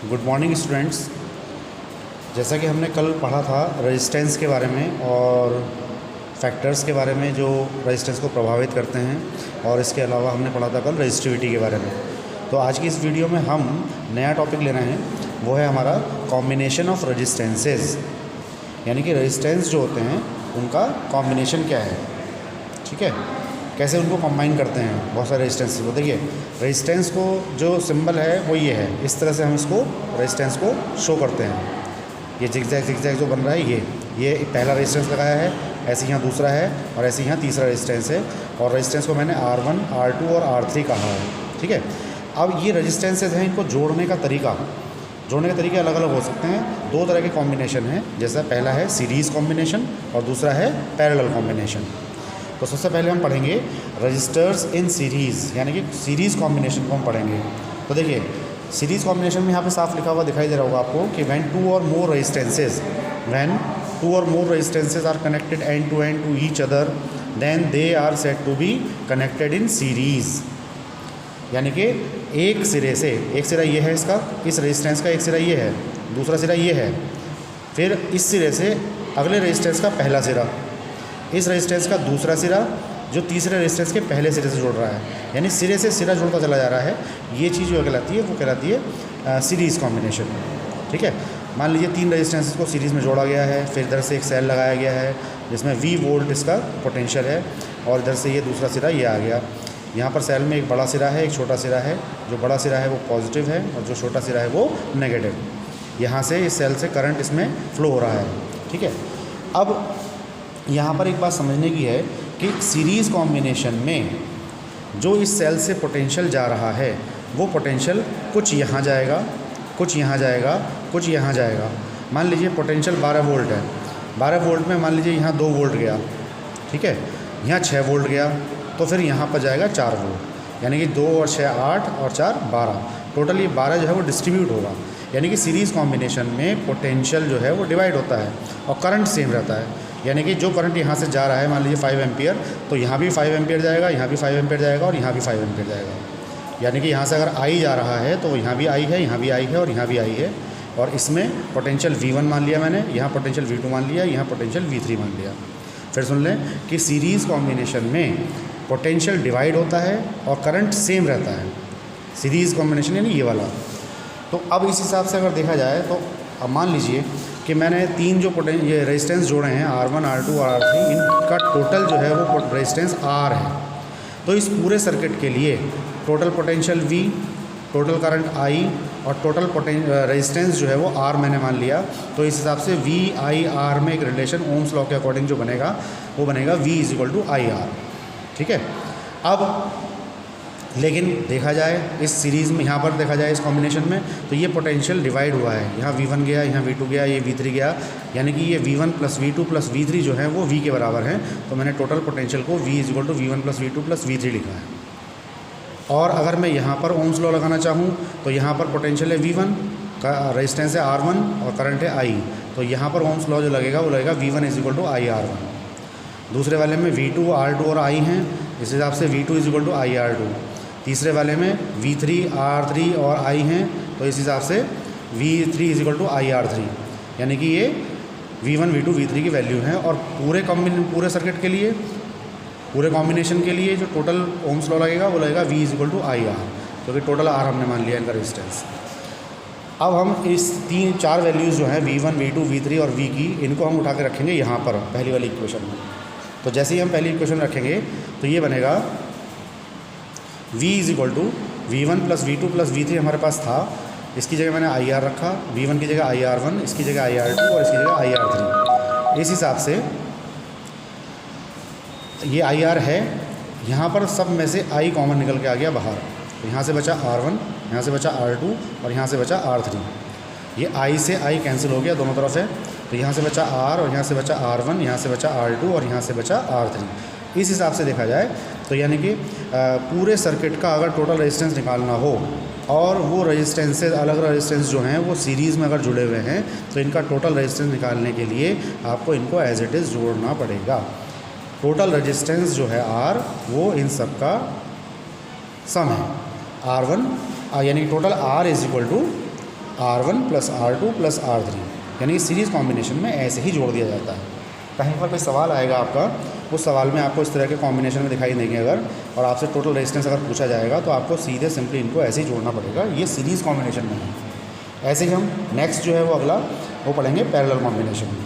Good morning students. जैसा कि हमने कल पढ़ा था रेजिस्टेंस के बारे में और फैक्टर्स के बारे में जो रेजिस्टेंस को प्रभावित करते हैं, और इसके अलावा हमने पढ़ा था कल रेजिस्टिविटी के बारे में। तो आज की इस वीडियो में हम नया टॉपिक ले रहे हैं, वो है हमारा कॉम्बिनेशन ऑफ रेजिस्टेंसेस, यानी कि रेजिस्टेंस जो होते हैं उनका कॉम्बिनेशन क्या है। ठीक है, कैसे उनको कंबाइन करते हैं बहुत सारे रेजिस्टेंस को। देखिए, रेजिस्टेंस को जो सिंबल है वो ये है, इस तरह से हम इसको रेजिस्टेंस को शो करते हैं। ये जिगजैग जो बन रहा है ये पहला रेजिस्टेंस लगाया है, ऐसे यहाँ दूसरा है और ऐसे यहाँ तीसरा रेजिस्टेंस है, और रेजिस्टेंस को मैंने R1, R2 और R3 कहा है। ठीक है, अब ये रेजिस्टेंसेज हैं, इनको जोड़ने के तरीके अलग अलग हो सकते हैं। दो तरह के कॉम्बिनेशन हैं, जैसा पहला है सीरीज़ कॉम्बिनेशन और दूसरा है पैरेलल कॉम्बिनेशन। तो सबसे पहले हम पढ़ेंगे रजिस्टर्स इन सीरीज़, यानी कि सीरीज़ कॉम्बिनेशन को हम पढ़ेंगे। तो देखिए, सीरीज़ कॉम्बिनेशन में यहाँ पे साफ लिखा हुआ दिखाई दे रहा होगा आपको कि व्हेन टू और more resistances are connected and to each other then they are said to be connected in series. यानी कि एक सिरा ये है इसका, इस रेजिस्टेंस का एक सिरा ये है, दूसरा सिरा ये है, फिर इस सिरे से अगले रेजिस्टेंस का पहला सिरा, इस रेजिस्टेंस का दूसरा सिरा जो तीसरे रेजिस्टेंस के पहले सिरे से जुड़ रहा है, यानी सिरे से सिरा जुड़ता चला जा रहा है। ये चीज़ जो कहलाती है वो कहलाती है सीरीज़ कॉम्बिनेशन। ठीक है, मान लीजिए 3 रेजिस्टेंसेस को सीरीज़ में जोड़ा गया है, फिर इधर से एक सेल लगाया गया है जिसमें V वोल्ट इसका पोटेंशियल है, और इधर से ये दूसरा सिरा ये आ गया। यहाँ पर सेल में एक बड़ा सिरा है, एक छोटा सिरा है। जो बड़ा सिरा है वो पॉजिटिव है और जो छोटा सिरा है वो नेगेटिव। यहाँ से इस सेल से करंट इसमें फ्लो हो रहा है। ठीक है, अब यहाँ पर एक बात समझने की है कि सीरीज़ कॉम्बिनेशन में जो इस सेल से पोटेंशियल जा रहा है वो पोटेंशियल कुछ यहाँ जाएगा, कुछ यहाँ जाएगा, कुछ यहाँ जाएगा। मान लीजिए पोटेंशियल 12 वोल्ट है, 12 वोल्ट में मान लीजिए यहाँ 2 वोल्ट गया। ठीक है, यहाँ 6 वोल्ट गया, तो फिर यहाँ पर जाएगा 4 वोल्ट, यानी कि 2 और 6 8 और 4 12, टोटल ये 12 जो है वो डिस्ट्रीब्यूट होगा। यानी कि सीरीज़ कॉम्बिनेशन में पोटेंशियल जो है वो डिवाइड होता है और करंट सेम रहता है। यानी कि जो करंट यहाँ से जा रहा है, मान लीजिए 5 एम्पियर, तो यहाँ भी 5 एम्पियर जाएगा, यहाँ भी 5 एम्पियर जाएगा और यहाँ भी 5 एम्पियर जाएगा। यानी कि यहाँ से अगर I जा रहा है तो यहाँ भी I है, यहाँ भी I है और यहाँ भी I है। और इसमें पोटेंशियल V1 मान लिया मैंने, यहाँ पोटेंशियल V2 मान लिया, यहाँ पोटेंशियल V3 मान लिया। फिर सुन लें कि सीरीज़ कॉम्बिनेशन में पोटेंशियल डिवाइड होता है और करंट सेम रहता है। सीरीज़ कॉम्बिनेशन यानी ये वाला। तो अब इस हिसाब से अगर देखा जाए तो अब मान लीजिए कि मैंने 3 जो ये रेजिस्टेंस जोड़े हैं R1, R2 और R3, इनका टोटल जो है वो रेजिस्टेंस R है। तो इस पूरे सर्किट के लिए total potential V, total current I और टोटल रेजिस्टेंस जो है वो R मैंने मान लिया। तो इस हिसाब से VIR में एक रिलेशन ओम्स लॉ के अकॉर्डिंग जो बनेगा वो बनेगा V = IR। ठीक है, अब लेकिन देखा जाए इस सीरीज़ में, यहाँ पर देखा जाए इस कॉम्बिनेशन में, तो ये पोटेंशियल डिवाइड हुआ है। यहाँ V1 गया, यहाँ V2 गया, ये V3 गया, यानी कि ये V1 + V2 + V3 जो है वो V के बराबर हैं। तो मैंने टोटल पोटेंशियल को V = V1 + V2 + V3 लिखा है। और अगर मैं यहाँ पर ओम्स लॉ लगाना चाहूँ तो यहाँ पर पोटेंशियल है V1, का रेजिस्टेंस है R1 और करंट है I। तो यहाँ पर ओम्स लॉ जो लगेगा वो लगेगा V1 = IR1। दूसरे वाले में V2, R2 और I हैं, इस हिसाब से V2 = IR2। तीसरे वाले में V3, R3 और I हैं, तो इस हिसाब से V3 = IR3। यानी कि ये V1, V2, V3 की वैल्यू है। और पूरे सर्किट के लिए, पूरे कॉम्बिनेशन के लिए जो टोटल ओम्स लॉ लगेगा वो लगेगा V = IR, क्योंकि टोटल R हमने मान लिया इनका रेजिस्टेंस। अब हम इस 3-4 वैल्यूज़ जो हैं V1, V2, V3 और V की, इनको हम उठा के रखेंगे यहाँ पर पहली वाली इक्वेशन में। तो जैसे ही हम पहली इक्वेशन रखेंगे तो ये बनेगा V = V1 + V2 + V3 हमारे पास था, इसकी जगह मैंने IR रखा, V1 की जगह IR1, इसकी जगह IR2 और इसकी जगह IR3। इस हिसाब से ये IR है, यहाँ पर सब में से I कॉमन निकल के आ गया बाहर। तो यहाँ से बचा R1, यहाँ से बचा R2 और यहाँ से बचा R3। ये I से I कैंसिल हो गया, दोनों तरफ है। तो यहाँ से बचा R और यहाँ से बचा R1, यहाँ से बचा R2 और यहाँ से बचा R3। इस हिसाब से देखा जाए तो यानी कि पूरे सर्किट का अगर टोटल रेजिस्टेंस निकालना हो और वो रेजिस्टेंसेज, अलग रेजिस्टेंस जो हैं वो सीरीज़ में अगर जुड़े हुए हैं, तो इनका टोटल रेजिस्टेंस निकालने के लिए आपको इनको एज इट इज़ जोड़ना पड़ेगा। टोटल रेजिस्टेंस जो है R वो इन सब का सम है। R1 यानी total R = R1 plus R2 plus R3, यानी सीरीज़ कॉम्बिनेशन में ऐसे ही जोड़ दिया जाता है। कहीं पर कोई सवाल आएगा आपका, उस सवाल में आपको इस तरह के कॉम्बिनेशन में दिखाई देंगे अगर, और आपसे टोटल रेजिस्टेंस अगर पूछा जाएगा तो आपको सीधे सिंपली इनको ऐसे ही जोड़ना पड़ेगा, ये सीरीज़ कॉम्बिनेशन में है। ऐसे ही हम नेक्स्ट जो है वो अगला वो पढ़ेंगे पैरेलल कॉम्बिनेशन।